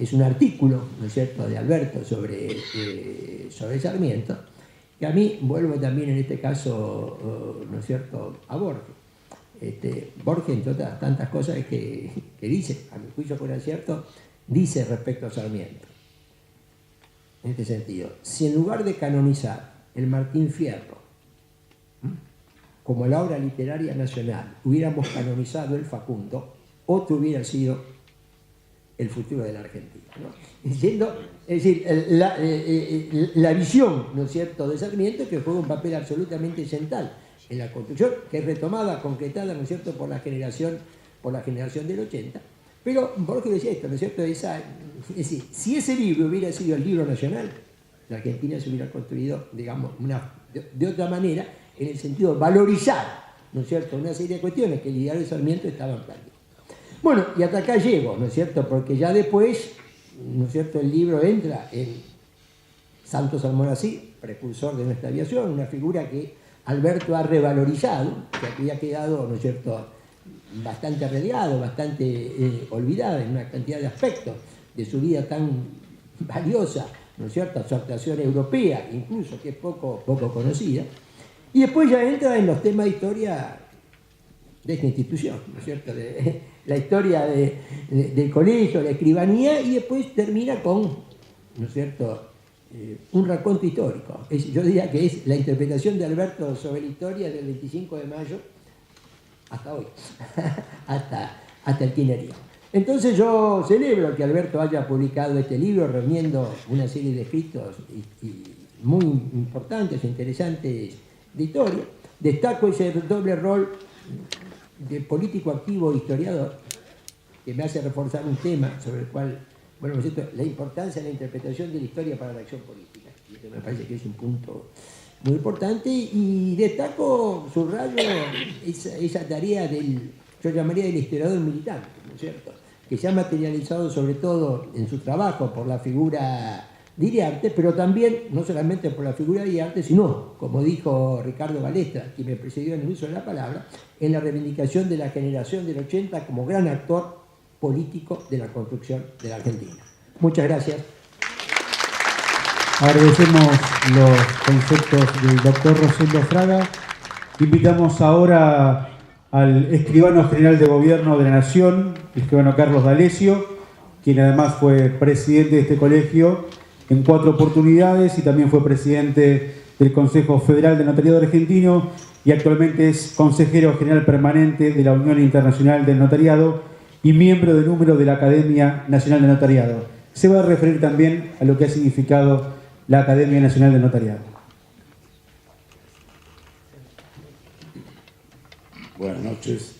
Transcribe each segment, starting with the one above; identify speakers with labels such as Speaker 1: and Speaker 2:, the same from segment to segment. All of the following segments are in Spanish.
Speaker 1: es un artículo, ¿no es cierto?, de Alberto sobre Sarmiento, que a mí, vuelvo también en este caso, ¿no es cierto?, a Borges. Borges, entre otras tantas cosas que dice, a mi juicio con acierto, dice respecto a Sarmiento, en este sentido: si en lugar de canonizar el Martín Fierro como la obra literaria nacional hubiéramos canonizado el Facundo, otro hubiera sido el futuro de la Argentina, ¿no? Es decir, la visión, ¿no es cierto?, de Sarmiento, que juega un papel absolutamente central en la construcción, que es retomada, concretada, ¿no es cierto?, por la generación del 80. Pero Borges decía esto, ¿no es cierto?, es decir, si ese libro hubiera sido el libro nacional, la Argentina se hubiera construido, digamos, de otra manera, en el sentido de valorizar, ¿no es cierto?, una serie de cuestiones que el ideal de Sarmiento estaban planteando. Bueno, y hasta acá llego, ¿no es cierto?, porque ya después, ¿no es cierto?, el libro entra en Santos Almorací, precursor de nuestra aviación, una figura que Alberto ha revalorizado, que había quedado, ¿no es cierto?, bastante relegado, bastante olvidada en una cantidad de aspectos de su vida tan valiosa, ¿no es cierto?, su actuación europea, incluso, que es poco conocida. Y después ya entra en los temas de historia de esta institución, ¿no es cierto?, de la historia del colegio, la escribanía, y después termina con, ¿no es cierto?, un raconto histórico. Yo diría que es la interpretación de Alberto sobre la historia del 25 de mayo hasta hoy, hasta el kirchnerismo. Entonces yo celebro que Alberto haya publicado este libro reuniendo una serie de escritos muy importantes e interesantes de historia. Destaco ese doble rol de político activo e historiador, que me hace reforzar un tema sobre el cual, bueno, la importancia de la interpretación de la historia para la acción política. Y esto me parece que es un punto muy importante, y destaco, subrayo esa tarea yo llamaría del historiador militante, ¿no es cierto?, que se ha materializado sobre todo en su trabajo por la figura de Iriarte, pero también, no solamente por la figura de Iriarte, sino, como dijo Ricardo Balestra, quien me precedió en el uso de la palabra, en la reivindicación de la generación del 80 como gran actor político de la construcción de la Argentina. Muchas gracias.
Speaker 2: Agradecemos los conceptos del doctor Rosendo Fraga. Invitamos ahora al escribano general de Gobierno de la Nación, el escribano Carlos D'Alessio, quien además fue presidente de este colegio en 4 oportunidades y también fue presidente del Consejo Federal del Notariado Argentino y actualmente es consejero general permanente de la Unión Internacional del Notariado y miembro de número de la Academia Nacional de Notariado. Se va a referir también a lo que ha significado la Academia Nacional de Notariado.
Speaker 3: Buenas noches.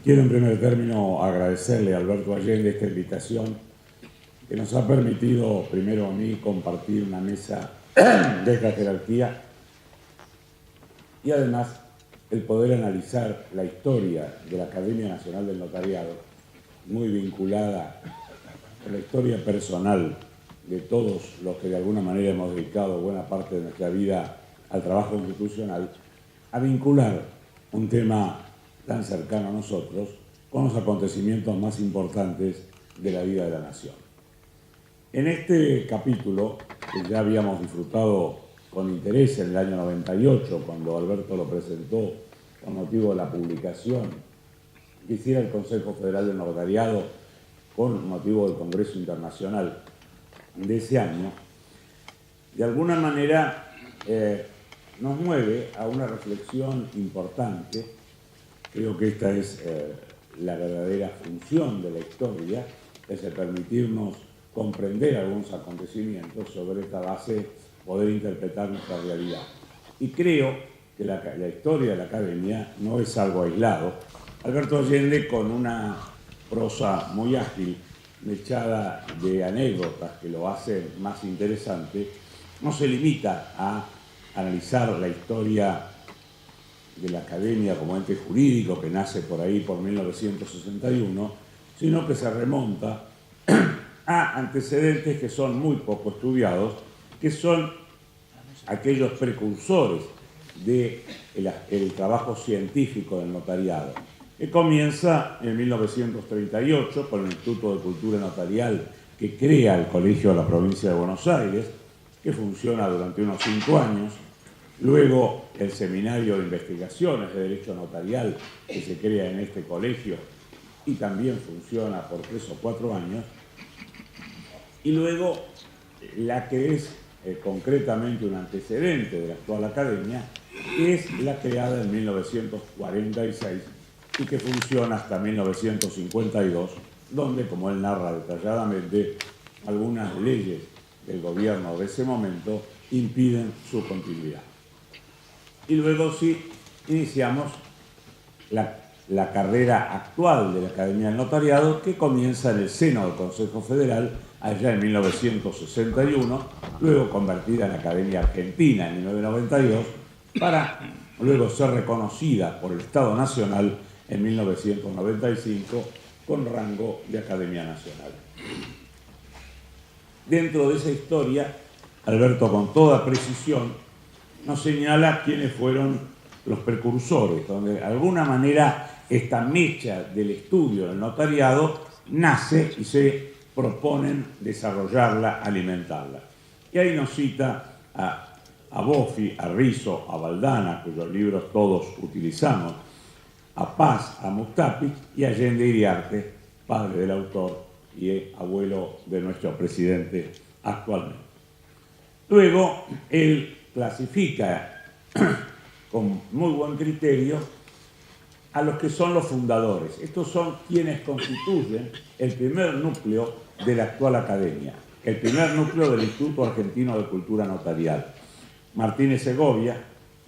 Speaker 3: Quiero en primer término agradecerle a Alberto Allende esta invitación que nos ha permitido, primero a mí, compartir una mesa de esta jerarquía y además el poder analizar la historia de la Academia Nacional del Notariado, muy vinculada con la historia personal de todos los que de alguna manera hemos dedicado buena parte de nuestra vida al trabajo institucional, a vincular un tema tan cercano a nosotros con los acontecimientos más importantes de la vida de la nación. En este capítulo, que ya habíamos disfrutado con interés en el año 98, cuando Alberto lo presentó con motivo de la publicación que hiciera el Consejo Federal del Notariado con motivo del Congreso Internacional de ese año, de alguna manera nos mueve a una reflexión importante. Creo que esta es la verdadera función de la historia, es el permitirnos comprender algunos acontecimientos, sobre esta base poder interpretar nuestra realidad. Y creo que la historia de la Academia no es algo aislado. Alberto Allende, con una prosa muy ágil, mechada de anécdotas que lo hace más interesante, no se limita a analizar la historia de la Academia como ente jurídico que nace por ahí por 1961, sino que se remonta a antecedentes que son muy poco estudiados, que son aquellos precursores del trabajo científico del notariado. que comienza en 1938 con el Instituto de Cultura Notarial que crea el Colegio de la Provincia de Buenos Aires, que funciona durante unos 5 años. Luego el Seminario de Investigaciones de Derecho Notarial, que se crea en este colegio y también funciona por 3 o 4 años. Y luego la que es concretamente un antecedente de la actual academia, que es la creada en 1946 y que funciona hasta 1952, donde, como él narra detalladamente, algunas leyes del gobierno de ese momento impiden su continuidad. Y luego sí iniciamos la carrera actual de la Academia del Notariado, que comienza en el seno del Consejo Federal allá en 1961, luego convertida en Academia Argentina en 1992, para luego ser reconocida por el Estado Nacional en 1995 con rango de Academia Nacional. Dentro de esa historia, Alberto con toda precisión nos señala quiénes fueron los precursores, donde de alguna manera esta mecha del estudio del notariado nace y se proponen desarrollarla, alimentarla. Y ahí nos cita a Boffi, a Rizzo, a Valdana, cuyos libros todos utilizamos, a Paz, a Mustapi y a Allende Iriarte, padre del autor y abuelo de nuestro presidente actualmente. Luego, él clasifica con muy buen criterio a los que son los fundadores. Estos son quienes constituyen el primer núcleo de la actual academia, el primer núcleo del Instituto Argentino de Cultura Notarial. Martínez Segovia,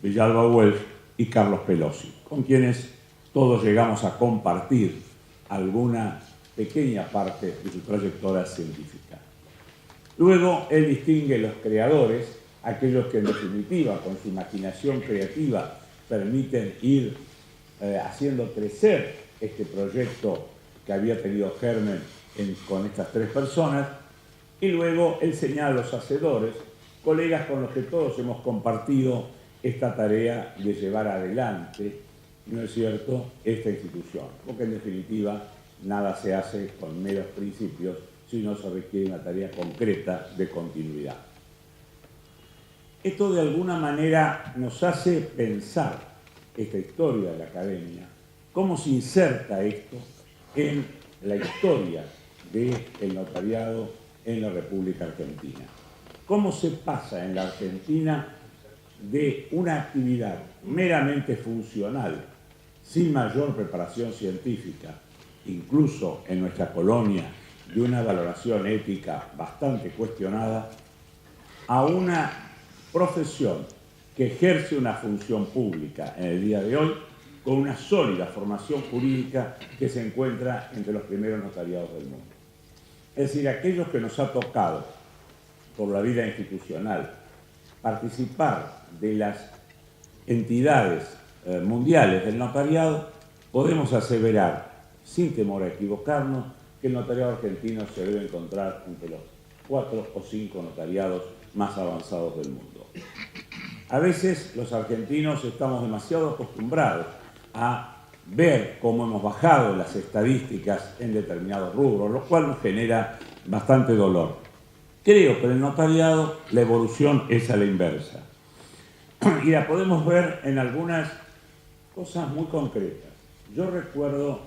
Speaker 3: Villalba Welf y Carlos Pelosi, con quienes todos llegamos a compartir alguna pequeña parte de su trayectoria científica. Luego, él distingue los creadores, aquellos que en definitiva, con su imaginación creativa, permiten ir haciendo crecer este proyecto que había tenido germen con estas 3 personas. Y luego él señala a los hacedores, colegas con los que todos hemos compartido esta tarea de llevar adelante, ¿no es cierto?, esta institución. Porque en definitiva nada se hace con meros principios, sino se requiere una tarea concreta de continuidad. Esto de alguna manera nos hace pensar esta historia de la academia, cómo se inserta esto en la historia del notariado en la República Argentina. Cómo se pasa en la Argentina de una actividad meramente funcional, sin mayor preparación científica, incluso en nuestra colonia, de una valoración ética bastante cuestionada, a una profesión que ejerce una función pública en el día de hoy, con una sólida formación jurídica que se encuentra entre los primeros notariados del mundo. Es decir, aquellos que nos ha tocado por la vida institucional participar de las entidades mundiales del notariado, podemos aseverar, sin temor a equivocarnos, que el notariado argentino se debe encontrar entre los 4 o 5 notariados más avanzados del mundo. A veces los argentinos estamos demasiado acostumbrados a ver cómo hemos bajado las estadísticas en determinados rubros, lo cual nos genera bastante dolor. Creo que en el notariado la evolución es a la inversa. Y la podemos ver en algunas cosas muy concretas. Yo recuerdo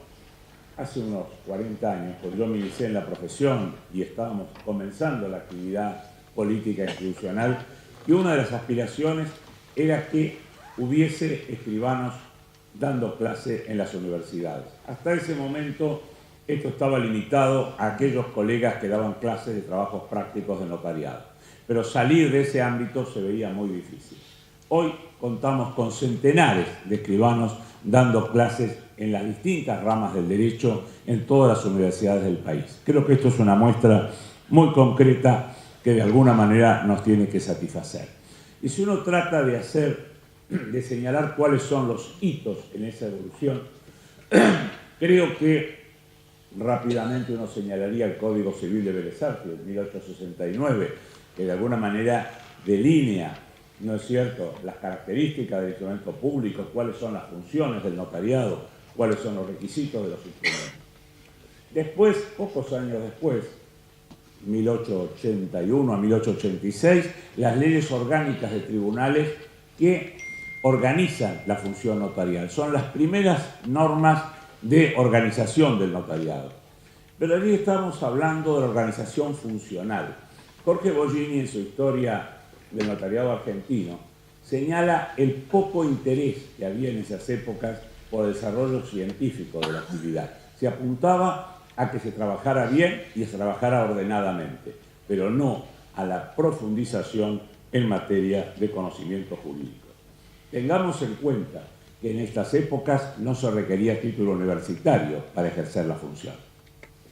Speaker 3: hace unos 40 años, cuando yo me inicié en la profesión y estábamos comenzando la actividad política institucional, y una de las aspiraciones era que hubiese escribanos dando clase en las universidades. Hasta ese momento esto estaba limitado a aquellos colegas que daban clases de trabajos prácticos de notariado. Pero salir de ese ámbito se veía muy difícil. Hoy contamos con centenares de escribanos dando clases en las distintas ramas del derecho en todas las universidades del país. Creo que esto es una muestra muy concreta que de alguna manera nos tiene que satisfacer. Y si uno trata de señalar cuáles son los hitos en esa evolución, creo que rápidamente uno señalaría el Código Civil de Vélez Arfield, de 1869, que de alguna manera delinea, ¿no es cierto?, las características del instrumento público, cuáles son las funciones del notariado, cuáles son los requisitos de los instrumentos. Después, pocos años después, 1881 a 1886, las leyes orgánicas de tribunales que organizan la función notarial. Son las primeras normas de organización del notariado. Pero allí estamos hablando de la organización funcional. Jorge Bollini, en su historia del notariado argentino, señala el poco interés que había en esas épocas por el desarrollo científico de la actividad. Se apuntaba a que se trabajara bien y se trabajara ordenadamente, pero no a la profundización en materia de conocimiento jurídico. Tengamos en cuenta que en estas épocas no se requería título universitario para ejercer la función.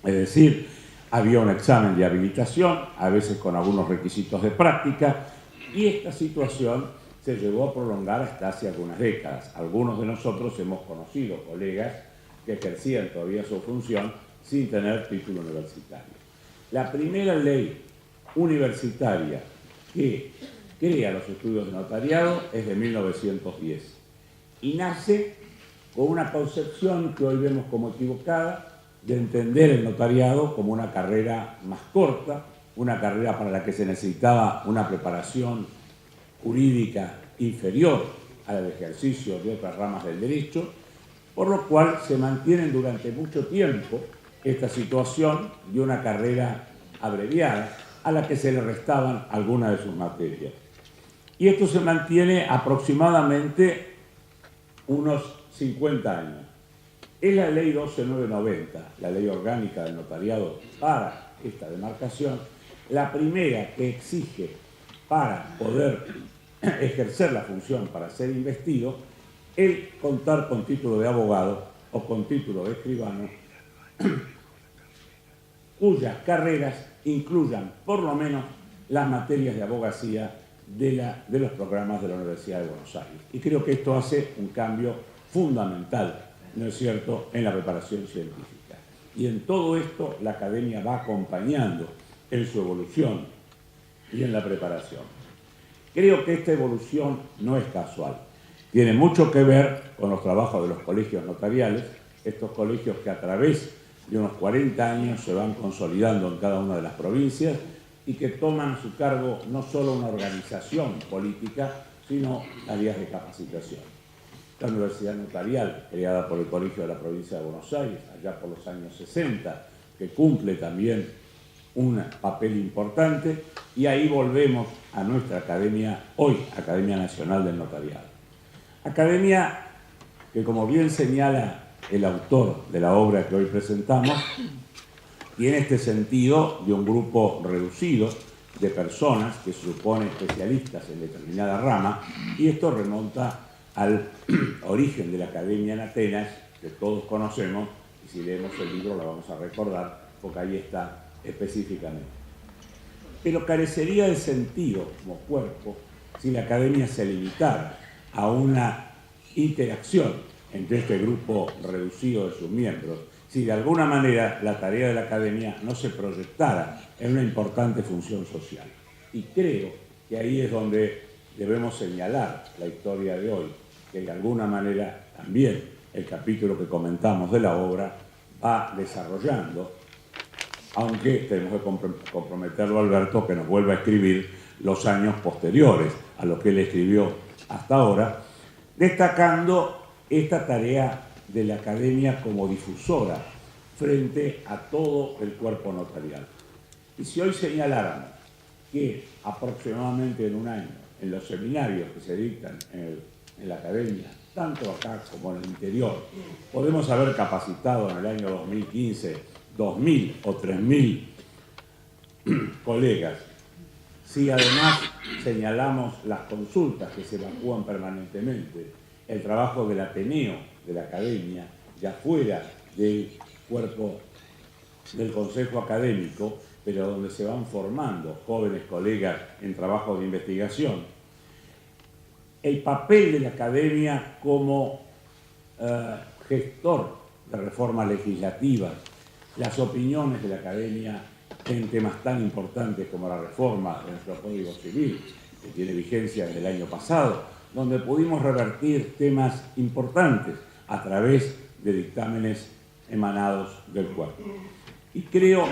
Speaker 3: Es decir, había un examen de habilitación, a veces con algunos requisitos de práctica, y esta situación se llegó a prolongar hasta hace algunas décadas. Algunos de nosotros hemos conocido colegas que ejercían todavía su función sin tener título universitario. La primera ley universitaria que crea los estudios de notariado es de 1910 y nace con una concepción que hoy vemos como equivocada de entender el notariado como una carrera más corta, una carrera para la que se necesitaba una preparación jurídica inferior al ejercicio de otras ramas del derecho, por lo cual se mantienen durante mucho tiempo esta situación de una carrera abreviada a la que se le restaban algunas de sus materias. Y esto se mantiene aproximadamente unos 50 años. Es la ley 12990, la ley orgánica del notariado para esta demarcación, la primera que exige para poder ejercer la función, para ser investido, el contar con título de abogado o con título de escribano, cuyas carreras incluyan por lo menos las materias de abogacía de los programas de la Universidad de Buenos Aires. Y creo que esto hace un cambio fundamental, ¿no es cierto?, en la preparación científica. Y en todo esto la academia va acompañando en su evolución y en la preparación. Creo que esta evolución no es casual. Tiene mucho que ver con los trabajos de los colegios notariales, estos colegios que a través de unos 40 años se van consolidando en cada una de las provincias y que toman a su cargo no solo una organización política, sino tareas de capacitación. La Universidad Notarial, creada por el Colegio de la Provincia de Buenos Aires, allá por los años 60, que cumple también un papel importante, y ahí volvemos a nuestra academia, hoy Academia Nacional del Notariado. Academia que, como bien señala el autor de la obra que hoy presentamos, tiene este sentido de un grupo reducido de personas que se supone especialistas en determinada rama, y esto remonta al origen de la academia en Atenas, que todos conocemos, y si leemos el libro la vamos a recordar, porque ahí está específicamente. Pero carecería de sentido como cuerpo si la academia se limitara a una interacción entre este grupo reducido de sus miembros, si de alguna manera la tarea de la academia no se proyectara en una importante función social. Y creo que ahí es donde debemos señalar la historia de hoy, que de alguna manera también el capítulo que comentamos de la obra va desarrollando, aunque tenemos que comprometerlo a Alberto que nos vuelva a escribir los años posteriores a lo que él escribió hasta ahora, destacando esta tarea de la academia como difusora frente a todo el cuerpo notarial. Y si hoy señaláramos que aproximadamente en un año, en los seminarios que se dictan en la academia, tanto acá como en el interior, podemos haber capacitado en el año 2015 2.000 o 3.000 colegas, si además señalamos las consultas que se evacúan permanentemente, el trabajo del Ateneo, de la academia, ya fuera del cuerpo del consejo académico, pero donde se van formando jóvenes colegas en trabajos de investigación, el papel de la academia como gestor de reformas legislativas, las opiniones de la academia en temas tan importantes como la reforma de nuestro Código Civil, que tiene vigencia desde el año pasado, donde pudimos revertir temas importantes a través de dictámenes emanados del cuerpo. Y creo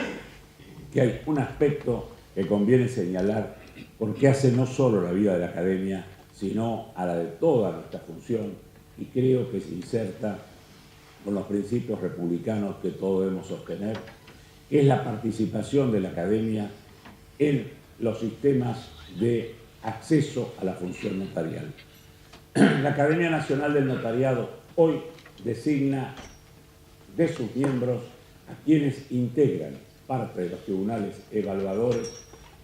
Speaker 3: que hay un aspecto que conviene señalar porque hace no solo la vida de la academia, sino a la de toda nuestra función, y creo que se inserta con los principios republicanos que todos debemos sostener, que es la participación de la academia en los sistemas de acceso a la función notarial. La Academia Nacional del Notariado hoy designa de sus miembros a quienes integran parte de los tribunales evaluadores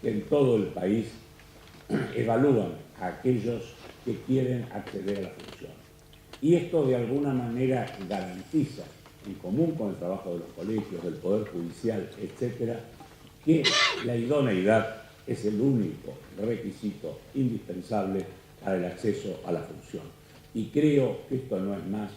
Speaker 3: que en todo el país evalúan a aquellos que quieren acceder a la función. Y esto de alguna manera garantiza, en común con el trabajo de los colegios, del Poder Judicial, etcétera, que la idoneidad es el único requisito indispensable para el acceso a la función. Y creo que esto no es más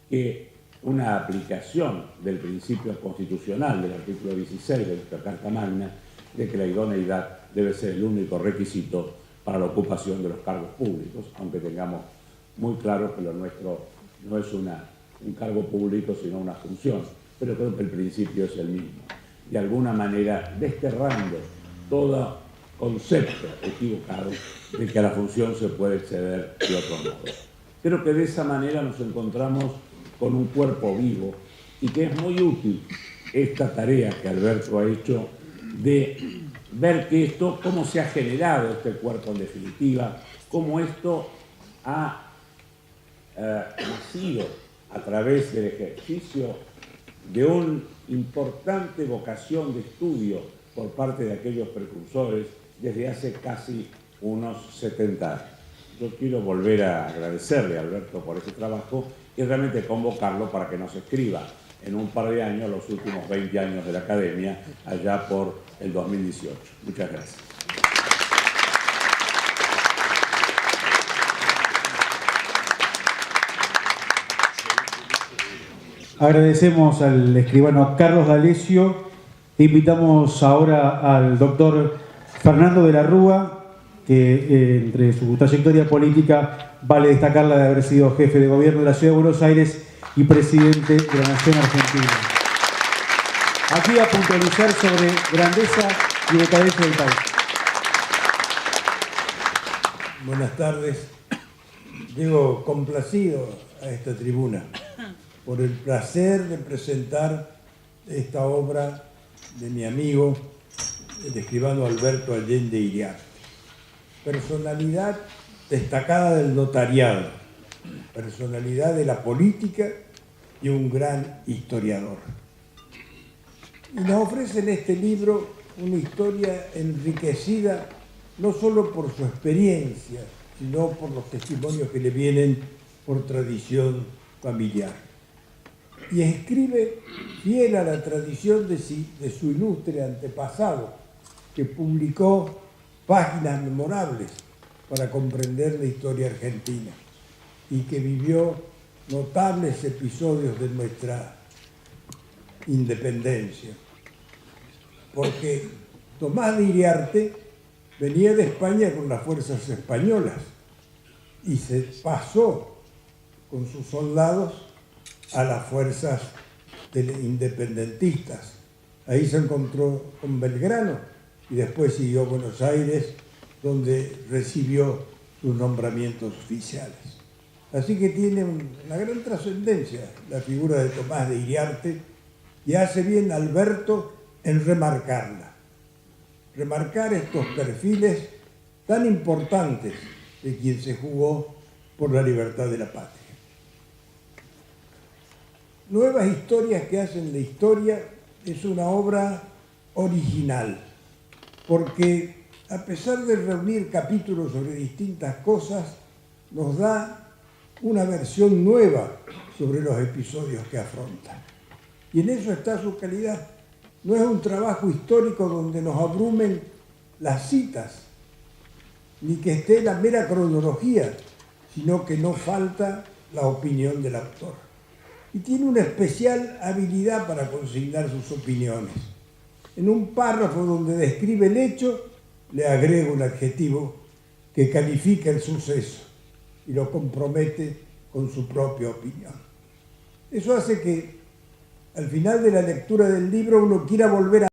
Speaker 3: que una aplicación del principio constitucional del artículo 16 de nuestra Carta Magna, de que la idoneidad debe ser el único requisito para la ocupación de los cargos públicos, aunque tengamos muy claro que lo nuestro no es un cargo público, sino una función. Pero creo que el principio es el mismo. De alguna manera, desterrando todo concepto equivocado de que a la función se puede acceder de otro modo. Creo que de esa manera nos encontramos con un cuerpo vivo y que es muy útil esta tarea que Alberto ha hecho de ver que esto, cómo se ha generado este cuerpo en definitiva, cómo esto ha nacido a través del ejercicio de una importante vocación de estudio por parte de aquellos precursores desde hace casi unos 70 años. Yo quiero volver a agradecerle a Alberto por este trabajo y realmente convocarlo para que nos escriba en un par de años los últimos 20 años de la Academia, allá por el 2018. Muchas gracias.
Speaker 2: Agradecemos al escribano Carlos D'Alessio e invitamos ahora al doctor Fernando de la Rúa, que entre su trayectoria política vale destacarla de haber sido jefe de gobierno de la Ciudad de Buenos Aires y presidente de la Nación Argentina. Aquí a puntualizar sobre grandeza y decadencia del país.
Speaker 4: Buenas tardes. Llego complacido a esta tribuna por el placer de presentar esta obra de mi amigo, el escribano Alberto Allende Iriarte. Personalidad destacada del notariado, personalidad de la política y un gran historiador. Y nos ofrece en este libro una historia enriquecida no solo por su experiencia, sino por los testimonios que le vienen por tradición familiar. Y escribe fiel a la tradición de su ilustre antepasado, que publicó páginas memorables para comprender la historia argentina y que vivió notables episodios de nuestra independencia. Porque Tomás de Iriarte venía de España con las fuerzas españolas y se pasó con sus soldados a las fuerzas independentistas. Ahí se encontró con Belgrano y después siguió a Buenos Aires, donde recibió sus nombramientos oficiales. Así que tiene una gran trascendencia la figura de Tomás de Iriarte y hace bien Alberto en remarcarla. Remarcar estos perfiles tan importantes de quien se jugó por la libertad de la patria. Nuevas historias que hacen la historia es una obra original, porque a pesar de reunir capítulos sobre distintas cosas, nos da una versión nueva sobre los episodios que afronta. Y en eso está su calidad. No es un trabajo histórico donde nos abrumen las citas, ni que esté la mera cronología, sino que no falta la opinión del autor. Y tiene una especial habilidad para consignar sus opiniones. En un párrafo donde describe el hecho, le agrega un adjetivo que califica el suceso y lo compromete con su propia opinión. Eso hace que al final de la lectura del libro uno quiera volver a